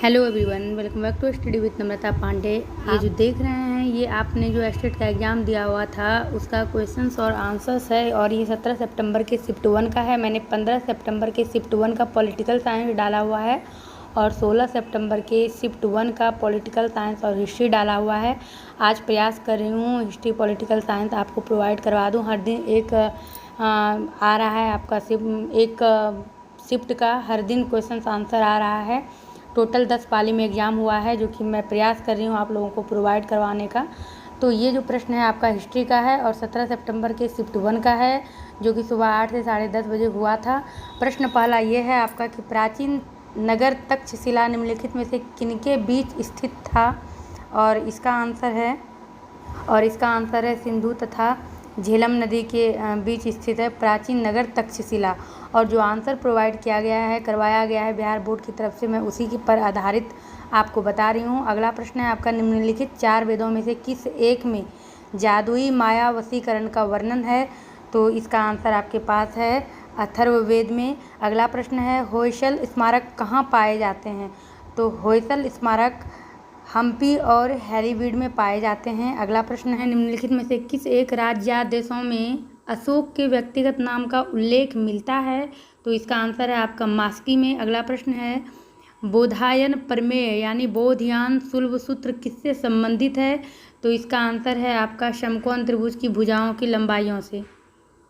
Hello everyone, welcome back to study with Namrata Pandey. ये जो देख रहे हैं ये आपने जो एस्टेट का एग्ज़ाम दिया हुआ था उसका क्वेश्चंस और आंसर्स है और ये 17 सितंबर के शिफ्ट 1 का है। मैंने 15 सितंबर के शिफ्ट 1 का पॉलिटिकल साइंस डाला हुआ है और 16 सितंबर के शिफ्ट 1 का पॉलिटिकल साइंस और हिस्ट्री डाला हुआ है। आज प्रयास कर रही हूँ हिस्ट्री पॉलिटिकल साइंस आपको प्रोवाइड करवा दूँ। हर दिन एक आ रहा है आपका शिफ्ट का हर दिन क्वेश्चन आंसर आ रहा है। टोटल 10 पाली में एग्ज़ाम हुआ है जो कि मैं प्रयास कर रही हूँ आप लोगों को प्रोवाइड करवाने का। तो ये जो प्रश्न है आपका हिस्ट्री का है और 17 सितंबर के शिफ्ट 1 का है जो कि सुबह 8 से 10:30 बजे हुआ था। प्रश्न पहला ये है आपका कि प्राचीन नगर तक्षशिला निम्नलिखित में से किनके बीच स्थित था और इसका आंसर है सिंधु तथा झेलम नदी के बीच स्थित है प्राचीन नगर तक्षशिला। और जो आंसर प्रोवाइड करवाया गया है बिहार बोर्ड की तरफ से, मैं उसी के पर आधारित आपको बता रही हूँ। अगला प्रश्न है आपका निम्नलिखित 4 वेदों में से किस एक में जादुई माया वशीकरण का वर्णन है? तो इसका आंसर आपके पास है अथर्ववेद में। अगला प्रश्न है होयसल स्मारक कहाँ पाए जाते हैं? तो होयसल स्मारक हम्पी और हैरीवीड में पाए जाते हैं। अगला प्रश्न है निम्नलिखित में से किस एक राज्य या देशों में अशोक के व्यक्तिगत नाम का उल्लेख मिलता है? तो इसका आंसर है आपका मास्की में। अगला प्रश्न है बोधायन प्रमेय यानी बोधयान शुल्ब सूत्र किससे संबंधित है? तो इसका आंसर है आपका समकोण त्रिभुज की भुजाओं की लंबाइयों से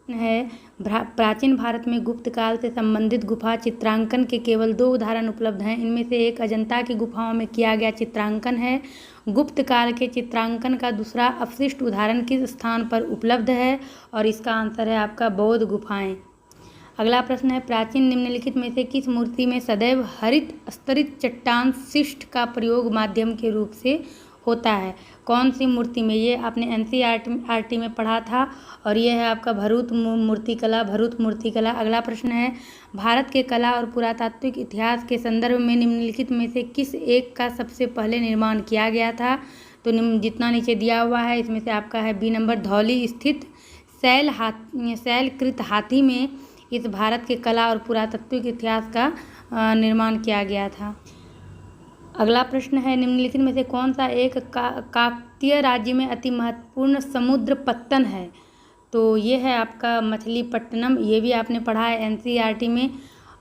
है। प्राचीन भारत में गुप्त काल से संबंधित गुफा चित्रांकन के केवल 2 उदाहरण उपलब्ध हैं। इनमें से एक अजंता की गुफाओं में किया गया चित्रांकन है। गुप्त काल के चित्रांकन का दूसरा अवशिष्ट उदाहरण किस स्थान पर उपलब्ध है? और इसका आंसर है आपका बौद्ध गुफाएं। अगला प्रश्न है प्राचीन निम्नलिखित में से किस मूर्ति में सदैव हरित स्तरित चट्टान शिष्ट का प्रयोग माध्यम के रूप से होता है? कौन सी मूर्ति में? ये आपने NCERT में पढ़ा था और ये है आपका भरूच मूर्तिकला। अगला प्रश्न है भारत के कला और पुरातात्विक इतिहास के संदर्भ में निम्नलिखित में से किस एक का सबसे पहले निर्माण किया गया था? तो जितना नीचे दिया हुआ है इसमें से आपका है बी नंबर धौली स्थित शैलकृत हाथी में इस भारत के कला और पुरातात्विक इतिहास का निर्माण किया गया था। अगला प्रश्न है निम्नलिखित में से कौन सा एक काकतीय राज्य में अति महत्वपूर्ण समुद्र पत्तन है? तो ये है आपका मछलीपट्टनम। ये भी आपने पढ़ा है NCERT में।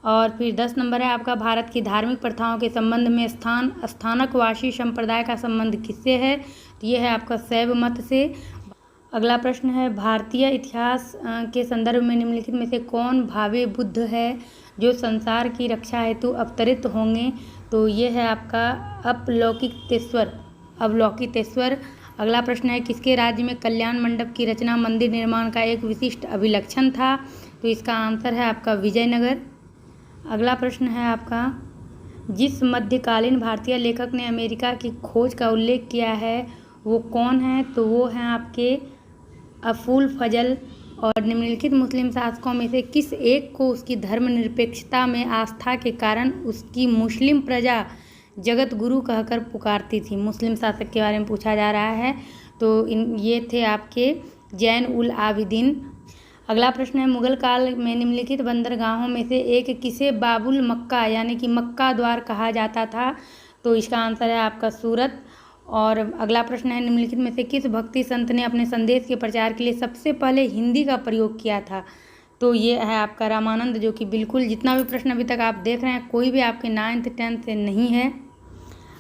और फिर 10 नंबर है आपका भारत की धार्मिक प्रथाओं के संबंध में स्थानकवासी संप्रदाय का संबंध किससे है? तो ये है आपका शैव मत से। अगला प्रश्न है भारतीय इतिहास के संदर्भ में निम्नलिखित में से कौन भावे बुद्ध है जो संसार की रक्षा हेतु अवतरित होंगे? तो ये है आपका अवलोकितेश्वर। अगला प्रश्न है किसके राज्य में कल्याण मंडप की रचना मंदिर निर्माण का एक विशिष्ट अभिलक्षण था? तो इसका आंसर है आपका विजयनगर। अगला प्रश्न है आपका जिस मध्यकालीन भारतीय लेखक ने अमेरिका की खोज का उल्लेख किया है वो कौन है? तो वो हैं आपके अफुल फजल। और निम्नलिखित मुस्लिम शासकों में से किस एक को उसकी धर्मनिरपेक्षता में आस्था के कारण उसकी मुस्लिम प्रजा जगत गुरु कहकर पुकारती थी? मुस्लिम शासक के बारे में पूछा जा रहा है। तो ये थे आपके जैन उल आबिदीन। अगला प्रश्न है मुगल काल में निम्नलिखित बंदरगाहों में से एक किसे बाबुल मक्का यानी कि मक्का द्वार कहा जाता था? तो इसका आंसर है आपका सूरत। और अगला प्रश्न है निम्नलिखित में से किस भक्ति संत ने अपने संदेश के प्रचार के लिए सबसे पहले हिंदी का प्रयोग किया था? तो ये है आपका रामानंद, जो कि बिल्कुल जितना भी प्रश्न अभी तक आप देख रहे हैं कोई भी आपके 9th 10th से नहीं है।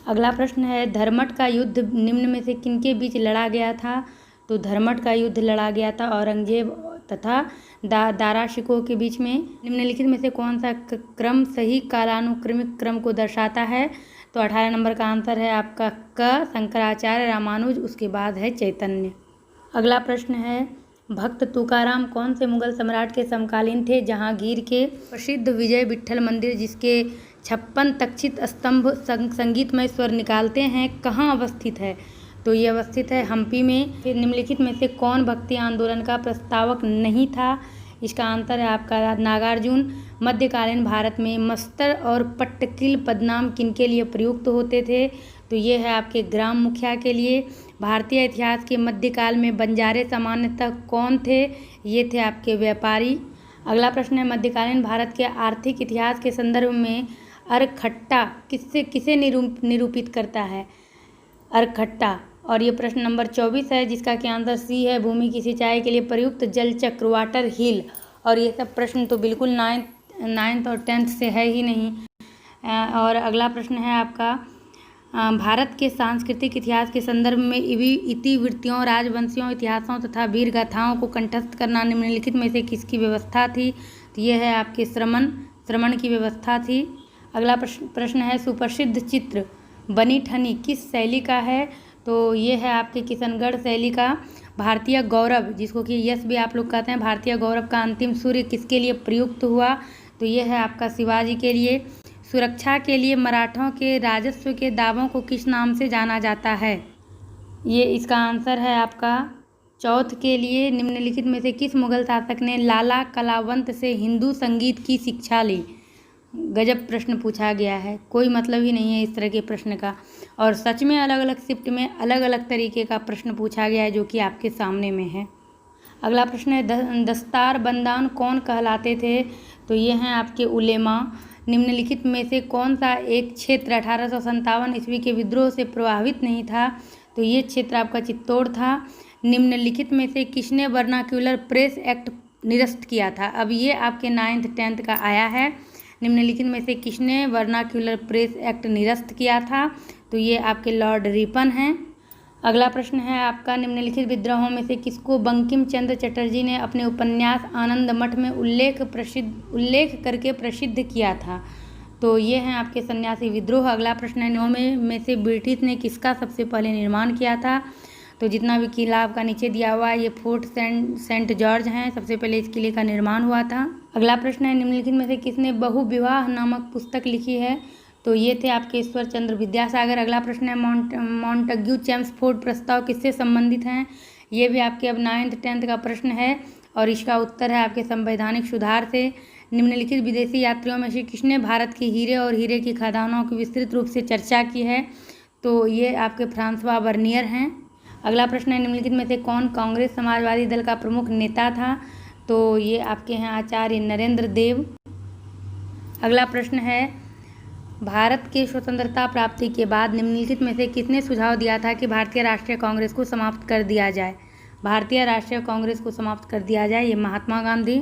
अगला प्रश्न है धर्मट का युद्ध निम्न में से किनके बीच लड़ा गया था? तो धर्मट का युद्ध लड़ा गया था औरंगजेब तथा दारा शिकोह के बीच में। निम्नलिखित में से कौन सा क्रम सही कालानुक्रमिक क्रम को दर्शाता है? तो 18 नंबर का आंसर है आपका क शंकराचार्य रामानुज, उसके बाद है चैतन्य। अगला प्रश्न है भक्त तुकाराम कौन से मुगल सम्राट के समकालीन थे? जहांगीर के। प्रसिद्ध विजय विट्ठल मंदिर जिसके 56 तक्षित स्तंभ संगीतमय स्वर निकालते हैं कहाँ अवस्थित है? तो ये अवस्थित है हम्पी में। फिर निम्नलिखित में से कौन भक्ति आंदोलन का प्रस्तावक नहीं था? इसका आंसर है आपका नागार्जुन। मध्यकालीन भारत में मस्तर और पट्टकिल पदनाम किनके लिए प्रयुक्त होते थे? तो ये है आपके ग्राम मुखिया के लिए। भारतीय इतिहास के मध्यकाल में बंजारे सामान्यतः कौन थे? ये थे आपके व्यापारी। अगला प्रश्न है मध्यकालीन भारत के आर्थिक इतिहास के संदर्भ में अरखट्टा किसे निरूपित करता है? अरखट्टा। और ये प्रश्न नंबर 24 है, जिसका कि आंसर सी है, भूमि की सिंचाई के लिए प्रयुक्त जल चक्र, वाटर हिल। और ये सब प्रश्न तो बिल्कुल नाइन्थ और 10th से है ही नहीं। और अगला प्रश्न है आपका, भारत के सांस्कृतिक इतिहास के संदर्भ में इतिवृत्तियों, राजवंशियों, इतिहासों तथा वीर गाथाओं को कंठस्थ करना निम्नलिखित में से किसकी व्यवस्था थी? तो ये है आपके श्रमण की व्यवस्था थी। अगला प्रश्न है, सुप्रसिद्ध चित्र बनी ठनी किस शैली का है? तो ये है आपके किशनगढ़ शैली का। भारतीय गौरव, जिसको कि यश भी आप लोग कहते हैं, भारतीय गौरव का अंतिम सूर्य किसके लिए प्रयुक्त हुआ? तो ये है आपका शिवाजी के लिए। सुरक्षा के लिए मराठों के राजस्व के दावों को किस नाम से जाना जाता है? ये इसका आंसर है आपका चौथ के लिए। निम्नलिखित में से किस मुगल शासक ने लाला कलावंत से हिंदू संगीत की शिक्षा ली? गजब प्रश्न पूछा गया है, कोई मतलब ही नहीं है इस तरह के प्रश्न का। और सच में अलग अलग शिफ्ट में अलग अलग तरीके का प्रश्न पूछा गया है, जो कि आपके सामने में है। अगला प्रश्न है, दस्तार बंदान कौन कहलाते थे? तो ये हैं आपके उलेमा। निम्नलिखित में से कौन सा एक क्षेत्र 1857 ईस्वी के विद्रोह से प्रभावित नहीं था? तो ये क्षेत्र आपका चित्तौड़ था। निम्नलिखित में से किसने वर्नाक्यूलर प्रेस एक्ट निरस्त किया था? अब ये आपके 9th 10th का आया है। निम्नलिखित में से किसने वर्नाक्यूलर प्रेस एक्ट निरस्त किया था? तो ये आपके लॉर्ड रिपन हैं। अगला प्रश्न है आपका, निम्नलिखित विद्रोहों में से किसको बंकिम चंद्र चटर्जी ने अपने उपन्यास आनंद मठ में उल्लेख करके प्रसिद्ध किया था? तो ये हैं आपके सन्यासी विद्रोह। अगला प्रश्न है, 9 में से ब्रिटिश ने किसका सबसे पहले निर्माण किया था? तो जितना भी किला आपका नीचे दिया हुआ है, ये फोर्ट सेंट जॉर्ज हैं, सबसे पहले इस किले का निर्माण हुआ था। अगला प्रश्न है, निम्नलिखित में से किसने बहुविवाह नामक पुस्तक लिखी है? तो ये थे आपके ईश्वर चंद्र विद्यासागर। अगला प्रश्न है, मॉन्टेग्यू चेम्सफोर्ड प्रस्ताव किससे संबंधित हैं? ये भी आपके अब 9th 10th का प्रश्न है, और इसका उत्तर है आपके संवैधानिक सुधार से। निम्नलिखित विदेशी यात्रियों में से किसने भारत के हीरे और हीरे की खदानों की विस्तृत रूप से चर्चा की है? तो ये आपके फ्रांसवा बर्नियर हैं। अगला प्रश्न है, निम्नलिखित में से कौन कांग्रेस समाजवादी दल का प्रमुख नेता था? तो ये आपके हैं आचार्य नरेंद्र देव। अगला प्रश्न है, भारत के स्वतंत्रता प्राप्ति के बाद निम्नलिखित में से किसने सुझाव दिया था कि भारतीय राष्ट्रीय कांग्रेस को समाप्त कर दिया जाए? भारतीय राष्ट्रीय कांग्रेस को समाप्त कर दिया जाए, ये महात्मा गांधी।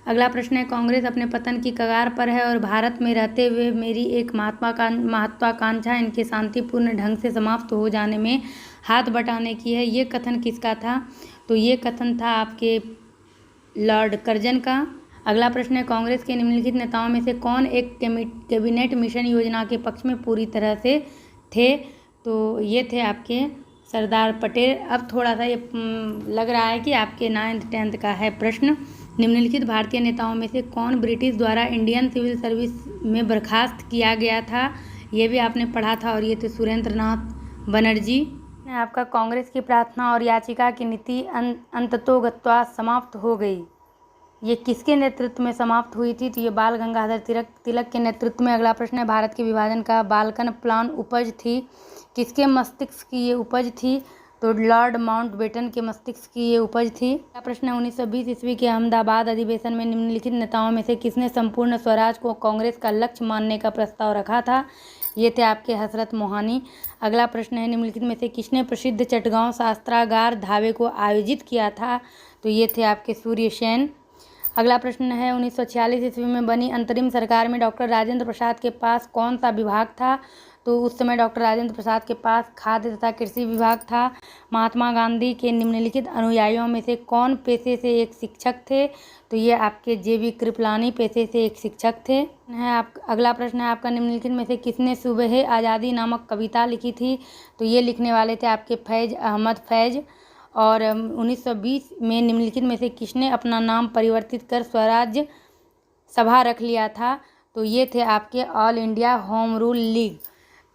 अगला प्रश्न है, कांग्रेस अपने पतन की कगार पर है और भारत में रहते हुए मेरी एक महत्वाकांक्षा इनके शांतिपूर्ण ढंग से समाप्त हो जाने में हाथ बटाने की है। ये कथन किसका था? तो ये कथन था आपके लॉर्ड कर्जन का। अगला प्रश्न है, कांग्रेस के निम्नलिखित नेताओं में से कौन एक कैबिनेट मिशन योजना के पक्ष में पूरी तरह से थे? तो ये थे आपके सरदार पटेल। अब थोड़ा सा ये लग रहा है कि आपके 9th 10th का है प्रश्न। निम्नलिखित भारतीय नेताओं में से कौन ब्रिटिश द्वारा इंडियन सिविल सर्विस में बर्खास्त किया गया था? ये भी आपने पढ़ा था, और ये थे सुरेंद्र नाथ बनर्जी। आपका कांग्रेस की प्रार्थना और याचिका की नीति अंततोगत्वा समाप्त हो गई, ये किसके नेतृत्व में समाप्त हुई थी? तो ये बाल गंगाधर तिलक के नेतृत्व में। अगला प्रश्न है, भारत के विभाजन का बाल्कन प्लान उपज थी किसके मस्तिष्क की ये उपज थी? तो लॉर्ड माउंटबेटन के मस्तिष्क की ये उपज थी। अगला प्रश्न है, 1920 ईस्वी के अहमदाबाद अधिवेशन में निम्नलिखित नेताओं में से किसने संपूर्ण स्वराज को कांग्रेस का लक्ष्य मानने का प्रस्ताव रखा था? ये थे आपके हजरत मोहानी। अगला प्रश्न है, निम्नलिखित में से किसने प्रसिद्ध चटगांव शास्त्रागार धावे को आयोजित किया था? तो ये थे आपके सूर्य सेन। अगला प्रश्न है, 1946 ईस्वी में बनी अंतरिम सरकार में डॉक्टर राजेंद्र प्रसाद के पास कौन सा विभाग था? तो उस समय डॉक्टर राजेंद्र प्रसाद के पास खाद्य तथा कृषि विभाग था। महात्मा गांधी के निम्नलिखित अनुयायियों में से कौन पेशे से एक शिक्षक थे? तो ये आपके JB कृपलानी पेशे से एक शिक्षक थे। अगला प्रश्न है आपका, निम्नलिखित में से किसने सुबह आज़ादी नामक कविता लिखी थी? तो ये लिखने वाले थे आपके फैज़ अहमद फैज़। और 1920 में निम्नलिखित में से किसने अपना नाम परिवर्तित कर स्वराज्य सभा रख लिया था? तो ये थे आपके all India home rule league.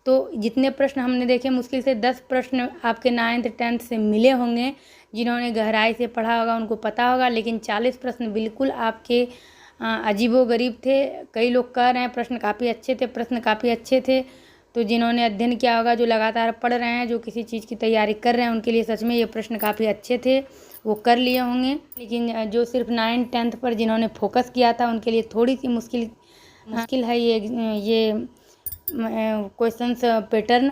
तो जितने प्रश्न हमने देखे, मुश्किल से 10 प्रश्न आपके 9th 10th से मिले होंगे। जिन्होंने गहराई से पढ़ा होगा उनको पता होगा, लेकिन 40 प्रश्न बिल्कुल आपके अजीबोगरीब थे। कई लोग कह रहे हैं प्रश्न काफ़ी अच्छे थे। तो जिन्होंने अध्ययन किया होगा, जो लगातार पढ़ रहे हैं, जो किसी चीज़ की तैयारी कर रहे हैं, उनके लिए सच में ये प्रश्न काफ़ी अच्छे थे, वो कर लिए होंगे। लेकिन जो सिर्फ 9th 10th पर जिन्होंने फोकस किया था, उनके लिए थोड़ी सी मुश्किल मुश्किल है ये क्वेश्चंस पैटर्न।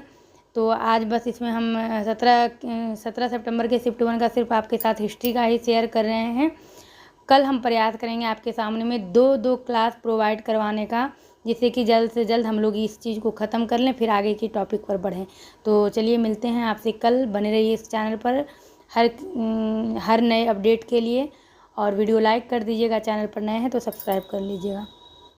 तो आज बस इसमें हम 17 सितंबर के शिफ्ट 1 का सिर्फ आपके साथ हिस्ट्री का ही शेयर कर रहे हैं। कल हम प्रयास करेंगे आपके सामने में दो क्लास प्रोवाइड करवाने का, जिससे कि जल्द से जल्द हम लोग इस चीज़ को ख़त्म कर लें, फिर आगे की टॉपिक पर बढ़ें। तो चलिए मिलते हैं आपसे कल। बने रहिए इस चैनल पर हर नए अपडेट के लिए, और वीडियो लाइक कर दीजिएगा, चैनल पर नए हैं तो सब्सक्राइब कर लीजिएगा।